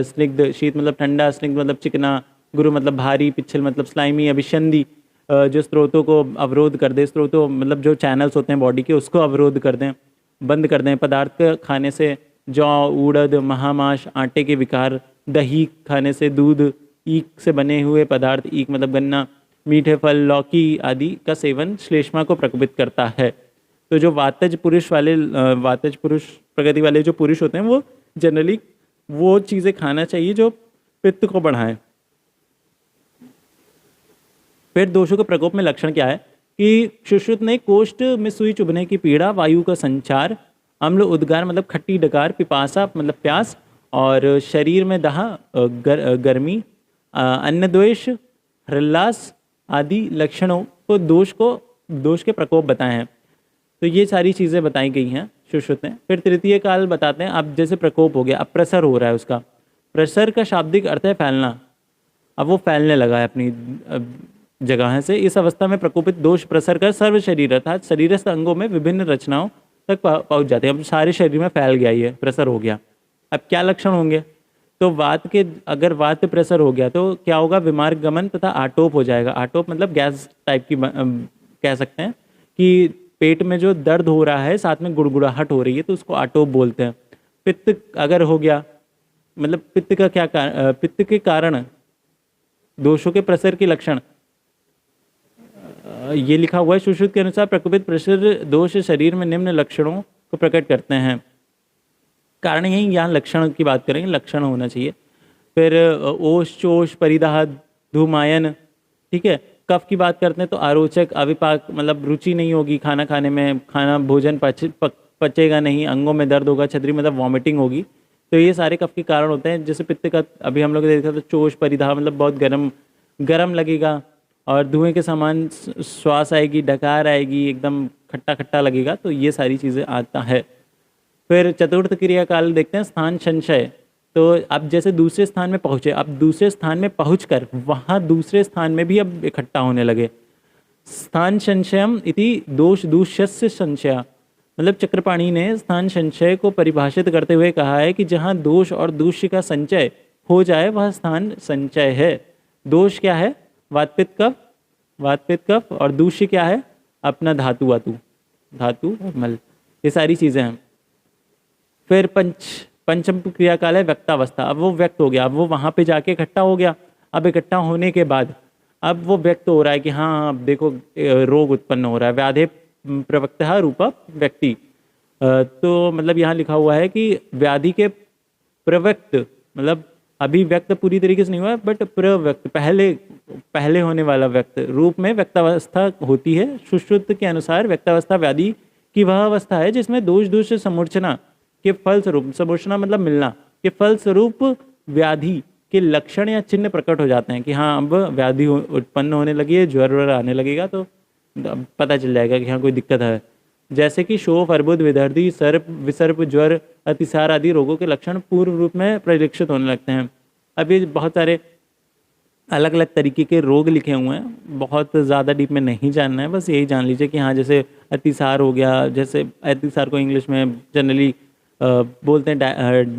स्निग्ध, शीत मतलब ठंडा, स्निग्ध मतलब चिकना, गुरु मतलब भारी, पिच्छल मतलब स्लाइमी, अभिसंधि जो स्रोतों को अवरोध कर दे, स्रोतों मतलब जो चैनल्स होते हैं बॉडी के उसको अवरोध कर दें, बंद कर दें। पदार्थ खाने से जौ, उड़द, महामाश, आटे के विकार, दही खाने से, दूध, ईख से बने हुए पदार्थ, ईख मतलब गन्ना, मीठे फल, लौकी आदि का सेवन श्लेष्मा को प्रकोपित करता है। तो जो वातज पुरुष प्रकृति वाले जो पुरुष होते हैं वो जनरली वो चीज़ें खाना चाहिए जो पित्त को बढ़ाएं। फिर दोषों के प्रकोप में लक्षण क्या है कि सुश्रुत ने कोष्ठ में सुई चुभने की पीड़ा, वायु का संचार, अम्ल उद्गार मतलब खट्टी डकार, पिपासा मतलब प्यास, और शरीर में दाह, गर्मी, अन्न द्वेष, हृल्लास आदि लक्षणों को दोष के प्रकोप बताए हैं। तो ये सारी चीज़ें बताई गई हैं सुश्रुत ने। फिर तृतीय काल बताते हैं। अब जैसे प्रकोप हो गया, अब प्रसर हो रहा है, उसका प्रसर का शाब्दिक अर्थ है फैलना। अब वो फैलने लगा है अपनी जगह से। इस अवस्था में प्रकोपित दोष प्रसर कर सर्व शरीर अर्थात शरीरस्थ अंगों में विभिन्न रचनाओं तक पहुंच जाते हैं। अब सारे शरीर में फैल गया, ये प्रसर हो गया। अब क्या लक्षण होंगे? तो अगर वात प्रसर हो गया तो क्या होगा? विमार्ग गमन तथा आटोप हो जाएगा। आटोप मतलब गैस टाइप की कह सकते हैं कि पेट में जो दर्द हो रहा है साथ में गुड़गुड़ाहट हो रही है तो उसको आटोप बोलते हैं। पित्त अगर हो गया मतलब पित्त के कारण दोषों के प्रसर के लक्षण ये लिखा हुआ है सुश्रुत के अनुसार। प्रकोपित प्रसर दोष शरीर में निम्न लक्षणों को प्रकट करते हैं। कारण यही यहाँ लक्षण की बात करेंगे, लक्षण होना चाहिए। फिर ओष, चोष, परिदाह, धूमायन, ठीक है। कफ की बात करते हैं तो आरोचक, अविपाक मतलब रुचि नहीं होगी खाना खाने में, खाना भोजन पचेगा नहीं, अंगों में दर्द होगा, छद्री मतलब वॉमिटिंग होगी। तो ये सारे कफ के कारण होते हैं। जैसे पित्त का अभी हम लोग देखा तो चोष, परिदाह मतलब बहुत गर्म लगेगा और धुएं के समान श्वास आएगी, डकार आएगी, एकदम खट्टा खट्टा लगेगा। तो ये सारी चीज़ें आता है। फिर चतुर्थ क्रियाकाल देखते हैं, स्थान संशय। तो अब जैसे दूसरे स्थान में पहुँचे, अब दूसरे स्थान में पहुँचकर वहाँ दूसरे स्थान में भी अब इकट्ठा होने लगे। स्थान संशयम इति दोष दूष्यस्य संशय, मतलब चक्रपाणी ने स्थान संशय को परिभाषित करते हुए कहा है कि जहाँ दोष और दूष्य का संचय हो जाए वह स्थान संचय है। दोष क्या है? वातपित्त कफ, और दूष्य क्या है? अपना धातु और मल, ये सारी चीज़ें हैं। फिर पंचम क्रियाकाल है व्यक्तावस्था। अब वो व्यक्त हो गया, अब वो वहाँ पे जाके इकट्ठा हो गया। अब इकट्ठा होने के बाद अब वो व्यक्त हो रहा है कि हाँ अब देखो रोग उत्पन्न हो रहा है। व्याधि प्रवक्तः रूपा व्यक्ति, तो मतलब यहाँ लिखा हुआ है कि व्याधि के प्रवक्त मतलब अभी व्यक्त पूरी तरीके से नहीं हुआ बट प्रवक्त पहले होने वाला व्यक्त रूप में व्यक्तावस्था होती है। सुश्रुत के अनुसार व्यक्तावस्था व्याधि की वह अवस्था है जिसमें दोष दूष समूर्छना के फलस्वरूप, समूर्छना मतलब मिलना, के फलस्वरूप व्याधि के लक्षण या चिन्ह प्रकट हो जाते हैं कि हाँ अब व्याधि उत्पन्न होने लगी है, ज्वर आने लगेगा तो पता चल जाएगा कि हाँ कोई दिक्कत है। जैसे कि शोफ, अर्बुद, विदर्दी, सर्प, विसर्प, ज्वर, अतिसार आदि रोगों के लक्षण पूर्व रूप में परिलक्षित होने लगते हैं। अब ये बहुत सारे अलग अलग तरीके के रोग लिखे हुए हैं, बहुत ज़्यादा डीप में नहीं जानना है, बस यही जान लीजिए कि हाँ जैसे अतिसार हो गया, जैसे अतिसार को इंग्लिश में जनरली बोलते हैं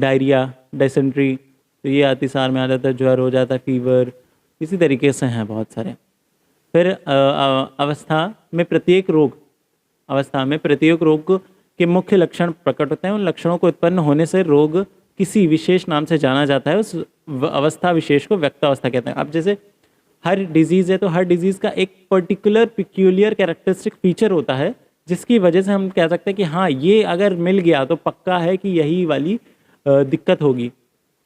डायरिया, डायसेंट्री, तो ये अतिसार में आ जाता है, ज्वर हो जाता है, फीवर, इसी तरीके से हैं बहुत सारे। फिर अवस्था में प्रत्येक रोग के मुख्य लक्षण प्रकट होते हैं। उन लक्षणों को उत्पन्न होने से रोग किसी विशेष नाम से जाना जाता है। उस अवस्था विशेष को व्यक्तावस्था कहते हैं। अब जैसे हर डिजीज़ है तो हर डिजीज़ का एक पर्टिकुलर पिक्यूलियर कैरेक्टरिस्टिक फीचर होता है जिसकी वजह से हम कह सकते हैं कि हाँ ये अगर मिल गया तो पक्का है कि यही वाली दिक्कत होगी।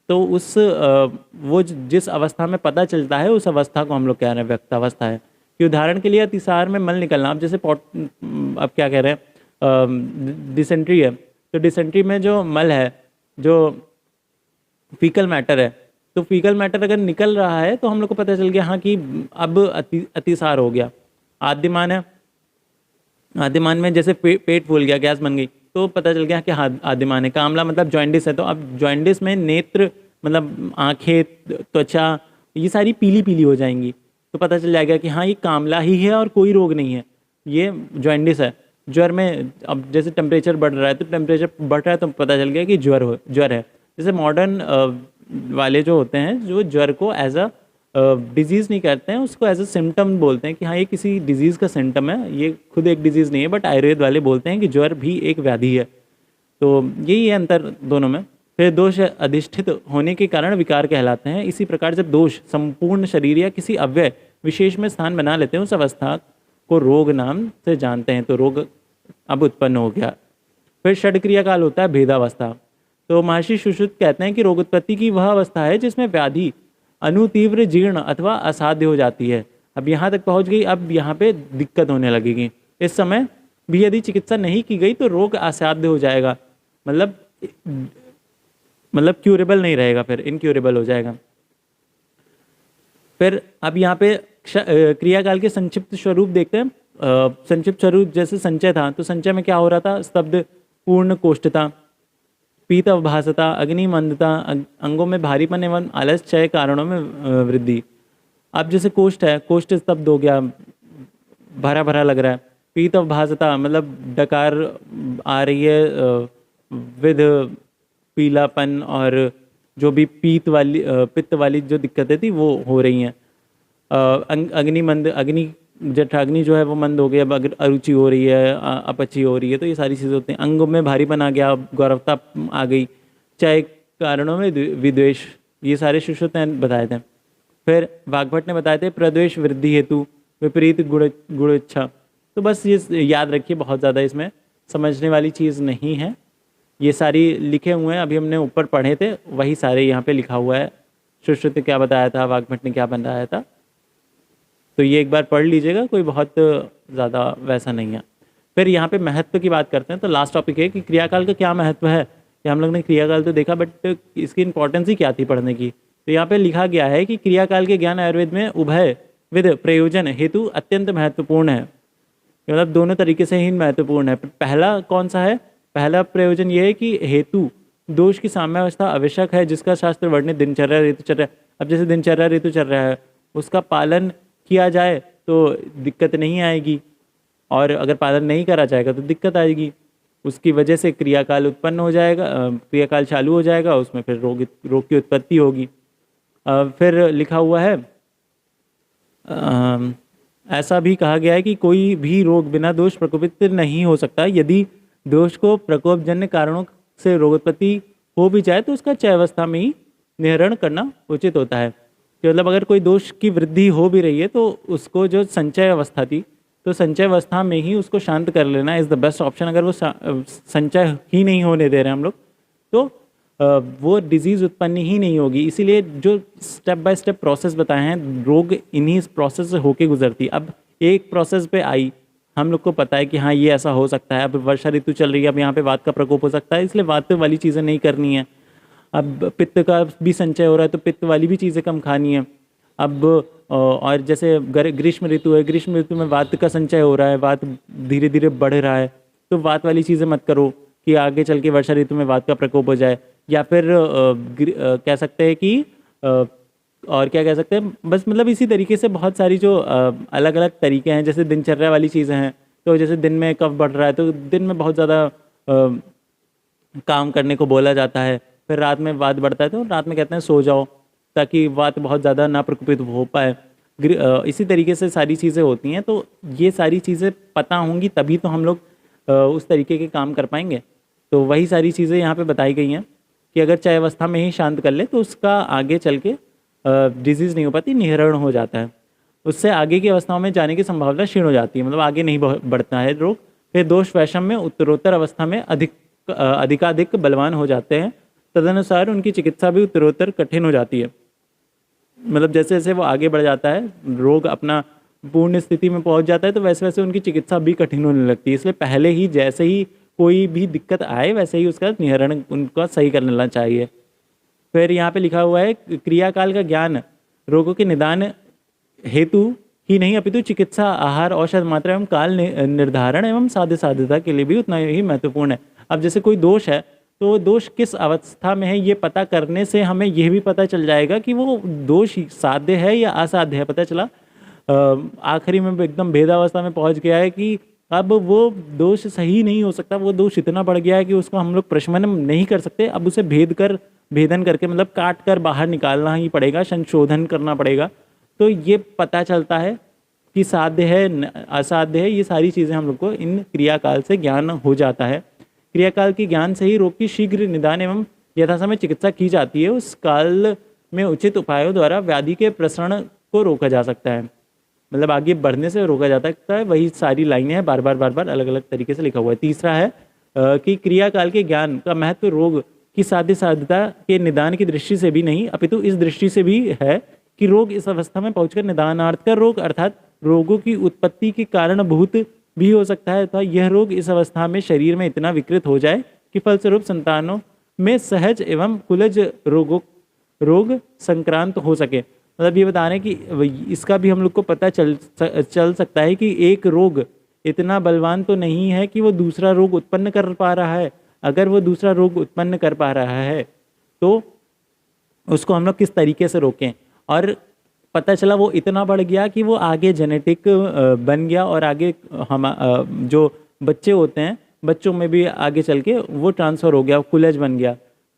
तो वो जिस अवस्था में पता चलता है उस अवस्था को हम लोग कह रहे हैं व्यक्तावस्था है। कि उदाहरण के लिए अतिसार में मल निकलना, अब जैसे अब क्या कह रहे हैं डिसेंट्री है, तो डिसेंट्री में जो मल है, जो फीकल मैटर है, तो फीकल मैटर अगर निकल रहा है तो हम लोग को पता चल गया हाँ कि अब अतिसार हो गया। आद्यमान है, आद्यमान में जैसे पेट फूल गया, गैस बन गई, तो पता चल गया कि हाँ आद्यमान है। कामला मतलब जॉइंडिस है, तो अब जॉइंडिस में नेत्र मतलब आंखें, त्वचा, ये सारी पीली पीली हो जाएंगी, तो पता चल जाएगा कि हाँ ये कामला ही है और कोई रोग नहीं है, ये जॉइंडिस है। ज्वर में अब जैसे टेम्परेचर बढ़ रहा है, तो टेम्परेचर बढ़ रहा है तो पता चल गया कि ज्वर है। जैसे मॉडर्न वाले जो होते हैं, जो ज्वर को एज अ डिजीज़ नहीं कहते हैं, उसको एज अ सिम्टम बोलते हैं कि हाँ ये किसी डिजीज़ का सिम्टम है, ये खुद एक डिजीज़ नहीं है। बट आयुर्वेद वाले बोलते हैं कि ज्वर भी एक व्याधि है। तो यही है अंतर दोनों में। फिर दोष अधिष्ठित होने के कारण विकार कहलाते हैं। इसी प्रकार जब दोष संपूर्ण शरीर या किसी अव्यय विशेष में स्थान बना लेते हैं, उस अवस्था को रोग नाम से जानते हैं। तो रोग अब उत्पन्न हो गया। फिर षड क्रिया काल होता है भेदावस्था। तो महर्षि सुश्रुत कहते हैं कि रोग उत्पत्ति की वह अवस्था है जिसमें व्याधि अनुतीव्र जीर्ण अथवा असाध्य हो जाती है। अब यहाँ तक पहुँच गई, अब यहाँ पे दिक्कत होने लगेगी। इस समय भी यदि चिकित्सा नहीं की गई तो रोग असाध्य हो जाएगा, मतलब क्यूरेबल नहीं रहेगा, फिर इनक्यूरेबल हो जाएगा। फिर अब यहाँ पे क्रियाकाल के संक्षिप्त स्वरूप देखते हैं। संक्षिप्त स्वरूप जैसे संचय था, तो संचय में क्या हो रहा था? स्तब्ध, पूर्ण कोष्ठता, पीत अवभासता, अग्नि मंदता, अंगों में भारीपन एवं आलस, क्षय कारणों में वृद्धि। अब जैसे कोष्ठ है, कोष्ठ स्तब्ध हो गया, भरा भरा लग रहा है। पीत अवभासता मतलब डकार आ रही है, विध पीलापन और जो भी पित्त वाली जो दिक्कतें थी वो हो रही हैं। अग्नि जठराग्नि जो है वो मंद हो गया, अब अरुचि हो रही है, अपची हो रही है, तो ये सारी चीज़ें होती हैं। अंगों में भारीपन आ गया, गौरवता आ गई, चाहे कारणों में विद्वेष, ये सारे सुश्रुत ने बताए थे। फिर वाग्भट ने बताए थे प्रद्वेष वृद्धि हेतु विपरीत गुण इच्छा। तो बस ये याद रखिए, बहुत ज़्यादा इसमें समझने वाली चीज़ नहीं है। ये सारी लिखे हुए हैं, अभी हमने ऊपर पढ़े थे वही सारे यहाँ पे लिखा हुआ है। सुश्रुत ने क्या बताया था, वाग्भट ने क्या बताया था, तो ये एक बार पढ़ लीजिएगा, कोई बहुत ज़्यादा वैसा नहीं है। फिर यहाँ पे महत्व की बात करते हैं। तो लास्ट टॉपिक है कि क्रियाकाल का क्या महत्व है। कि हम लोग ने क्रियाकाल तो देखा, बट इसकी इंपॉर्टेंस ही क्या थी पढ़ने की। तो यहाँ पे लिखा गया है कि क्रियाकाल के ज्ञान आयुर्वेद में उभय विध प्रयोजन हेतु अत्यंत महत्वपूर्ण है। मतलब दोनों तरीके से ही महत्वपूर्ण है। पहला कौन सा है? पहला प्रयोजन ये है कि हेतु दोष की साम्यावस्था आवश्यक है, जिसका शास्त्र वर्णित दिनचर्या ऋतुचर्या। अब जैसे दिनचर्या ऋतुचर्या है, उसका पालन किया जाए तो दिक्कत नहीं आएगी, और अगर पालन नहीं करा जाएगा तो दिक्कत आएगी। उसकी वजह से क्रियाकाल उत्पन्न हो जाएगा, क्रियाकाल चालू हो जाएगा, उसमें फिर रोग की उत्पत्ति होगी। फिर लिखा हुआ है, ऐसा भी कहा गया है कि कोई भी रोग बिना दोष प्रकोपित नहीं हो सकता। यदि दोष को प्रकोपजन्य कारणों से रोगोत्पत्ति हो भी जाए तो उसका चयावस्था में ही निहरण करना उचित होता है। मतलब अगर कोई दोष की वृद्धि हो भी रही है तो उसको जो संचय अवस्था थी, तो संचय अवस्था में ही उसको शांत कर लेना इज़ द बेस्ट ऑप्शन। अगर वो संचय ही नहीं होने दे रहे हैं हम लोग, तो वो डिजीज़ उत्पन्न ही नहीं होगी। इसीलिए जो स्टेप बाय स्टेप प्रोसेस बताए हैं, रोग इन्हीं प्रोसेस से होके गुजरती। अब एक प्रोसेस पे आई, हम लोग को पता है कि हाँ ये ऐसा हो सकता है। अब वर्षा ऋतु चल रही है, अब यहाँ पे वात का प्रकोप हो सकता है, इसलिए वात वाली चीज़ें नहीं करनी है। अब पित्त का भी संचय हो रहा है, तो पित्त वाली भी चीज़ें कम खानी है। अब और जैसे ग्रीष्म ऋतु है, ग्रीष्म ऋतु में वात का संचय हो रहा है, वात धीरे धीरे बढ़ रहा है, तो वात वाली चीज़ें मत करो कि आगे चल के वर्षा ऋतु में वात का प्रकोप हो जाए। या फिर कह सकते हैं कि और क्या कह सकते हैं, बस मतलब इसी तरीके से बहुत सारी जो अलग अलग तरीके हैं। जैसे दिनचर्या वाली चीज़ें हैं, तो जैसे दिन में कफ बढ़ रहा है तो दिन में बहुत ज़्यादा काम करने को बोला जाता है। फिर रात में वात बढ़ता है तो रात में कहते हैं सो जाओ, ताकि वात बहुत ज़्यादा ना प्रकोपित हो पाए। इसी तरीके से सारी चीज़ें होती हैं। तो ये सारी चीज़ें पता होंगी तभी तो हम लोग उस तरीके के काम कर पाएंगे। तो वही सारी चीज़ें यहाँ पे बताई गई हैं कि अगर चाय अवस्था में ही शांत कर ले तो उसका आगे चल के डिजीज़ नहीं हो पाती, निहरण हो जाता है। उससे आगे की अवस्थाओं में जाने की संभावना क्षीण हो जाती है, मतलब आगे नहीं बढ़ता है रोग। फिर दोष वैषम में उत्तरोत्तर अवस्था में अधिकाधिक बलवान हो जाते हैं। तदनुसार उनकी चिकित्सा भी उत्तरोत्तर कठिन हो जाती है। मतलब जैसे जैसे वो आगे बढ़ जाता है, रोग अपना पूर्ण स्थिति में पहुंच जाता है, तो वैसे वैसे उनकी चिकित्सा भी कठिन होने लगती है। इसलिए पहले ही जैसे ही कोई भी दिक्कत आए वैसे ही उसका निहरण उनका सही कर लेना चाहिए। फिर यहाँ पे लिखा हुआ है क्रियाकाल का ज्ञान रोगों के निदान हेतु ही नहीं अपितु चिकित्सा, आहार, औषध मात्रा एवं काल निर्धारण एवं साध्य साध्यता के लिए भी उतना ही महत्वपूर्ण है। अब जैसे कोई दोष है तो दोष किस अवस्था में है ये पता करने से हमें यह भी पता चल जाएगा कि वो दोष साध्य है या असाध्य है। पता चला आखिरी में एकदम भेदावस्था में पहुंच गया है कि अब वो दोष सही नहीं हो सकता, वो दोष इतना बढ़ गया है कि उसको हम लोग प्रशमन नहीं कर सकते। अब उसे भेदन करके मतलब काट कर बाहर निकालना ही पड़ेगा, संशोधन करना पड़ेगा। तो ये पता चलता है कि साध्य है असाध्य है, ये सारी चीज़ें हम लोग को इन क्रियाकाल से ज्ञान हो जाता है। क्रियाकाल के ज्ञान से ही रोग की शीघ्र निदान एवं यथासमय चिकित्सा की जाती है। उस काल में उचित उपायों द्वारा व्याधि के प्रसरण को रोका जा सकता है, मतलब आगे बढ़ने से रोका जा सकता है। वही सारी लाइनें हैं, बार बार अलग अलग तरीके से लिखा हुआ है। तीसरा है कि क्रियाकाल के ज्ञान का महत्व रोग की साध्य साध्यता के निदान की दृष्टि से भी नहीं अपितु इस दृष्टि से भी है कि रोग इस अवस्था में पहुंचकर निदानार्थ का रोग अर्थात रोगों की उत्पत्ति के कारणभूत भी हो सकता है, तथा यह रोग इस अवस्था में शरीर में इतना विकृत हो जाए कि फलस्वरूप संतानों में सहज एवं कुलज रोग संक्रांत हो सके। मतलब ये बता रहे हैं कि इसका भी हम लोग को पता चल सकता है कि एक रोग इतना बलवान तो नहीं है कि वो दूसरा रोग उत्पन्न कर पा रहा है। अगर वो दूसरा रोग उत्पन्न कर पा रहा है तो उसको हम लोग किस तरीके से रोकें। और पता चला वो इतना बढ़ गया कि वो आगे जेनेटिक बन गया और आगे हम जो बच्चे होते हैं बच्चों में भी आगे चल के वो ट्रांसफ़र हो गया, कुलज बन गया।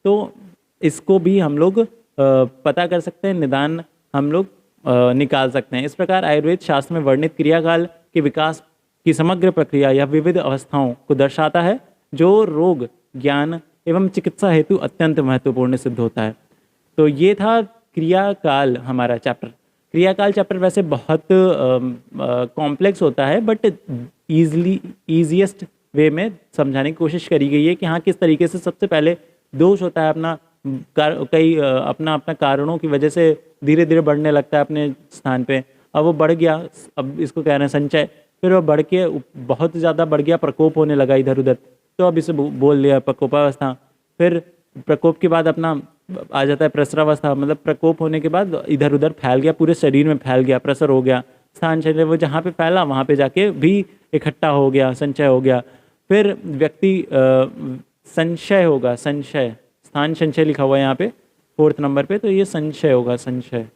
तो इसको भी हम लोग पता कर सकते हैं, निदान हम लोग निकाल सकते हैं। इस प्रकार आयुर्वेद शास्त्र में वर्णित क्रियाकाल के विकास की समग्र प्रक्रिया या विविध अवस्थाओं को दर्शाता है, जो रोग ज्ञान एवं चिकित्सा हेतु अत्यंत महत्वपूर्ण सिद्ध होता है। तो ये था क्रियाकाल हमारा चैप्टर। क्रियाकाल चैप्टर वैसे बहुत कॉम्प्लेक्स होता है, बट ईजीएस्ट वे में समझाने की कोशिश करी गई है कि हाँ किस तरीके से सबसे पहले दोष होता है अपना अपना कारणों की वजह से धीरे धीरे बढ़ने लगता है अपने स्थान पे। अब वो बढ़ गया, अब इसको कह रहे हैं संचय, फिर वो बढ़ के बहुत ज़्यादा बढ़ गया, प्रकोप होने लगा इधर उधर, तो अब इसे बोल लिया प्रकोपावस्था। फिर प्रकोप के बाद अपना आ जाता है प्रसरावस्था, मतलब प्रकोप होने के बाद इधर उधर फैल गया, पूरे शरीर में फैल गया, प्रसर हो गया। स्थान शरीर वो जहाँ पे फैला वहाँ पे जाके भी इकट्ठा हो गया, संचय हो गया। फिर व्यक्ति संशय होगा, संशय, स्थान संशय लिखा हुआ है यहाँ पे 4th नंबर पे, तो ये संशय होगा, संशय,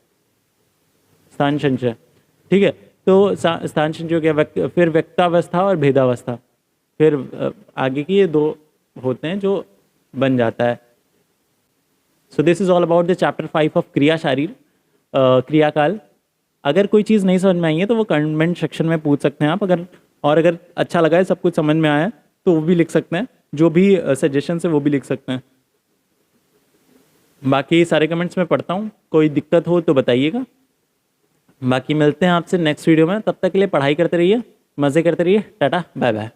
स्थान संशय, ठीक है। तो स्थान संशय हो गया। फिर व्यक्तावस्था और भेदावस्था, फिर आगे की ये 2 होते हैं जो बन जाता है। So this is all about the chapter 5 of क्रिया शारीर, क्रियाकाल। अगर कोई चीज़ नहीं समझ में आई है तो वो कमेंट सेक्शन में पूछ सकते हैं आप। अगर अच्छा लगा है, सब कुछ समझ में आया है, तो वो भी लिख सकते हैं, जो भी सजेशन है वो भी लिख सकते हैं। बाकी सारे कमेंट्स मैं पढ़ता हूँ, कोई दिक्कत हो तो बताइएगा। बाकी मिलते हैं आपसे नेक्स्ट वीडियो में, तब तक के लिए पढ़ाई करते रहिए, मज़े करते रहिए, टाटा बाय बाय।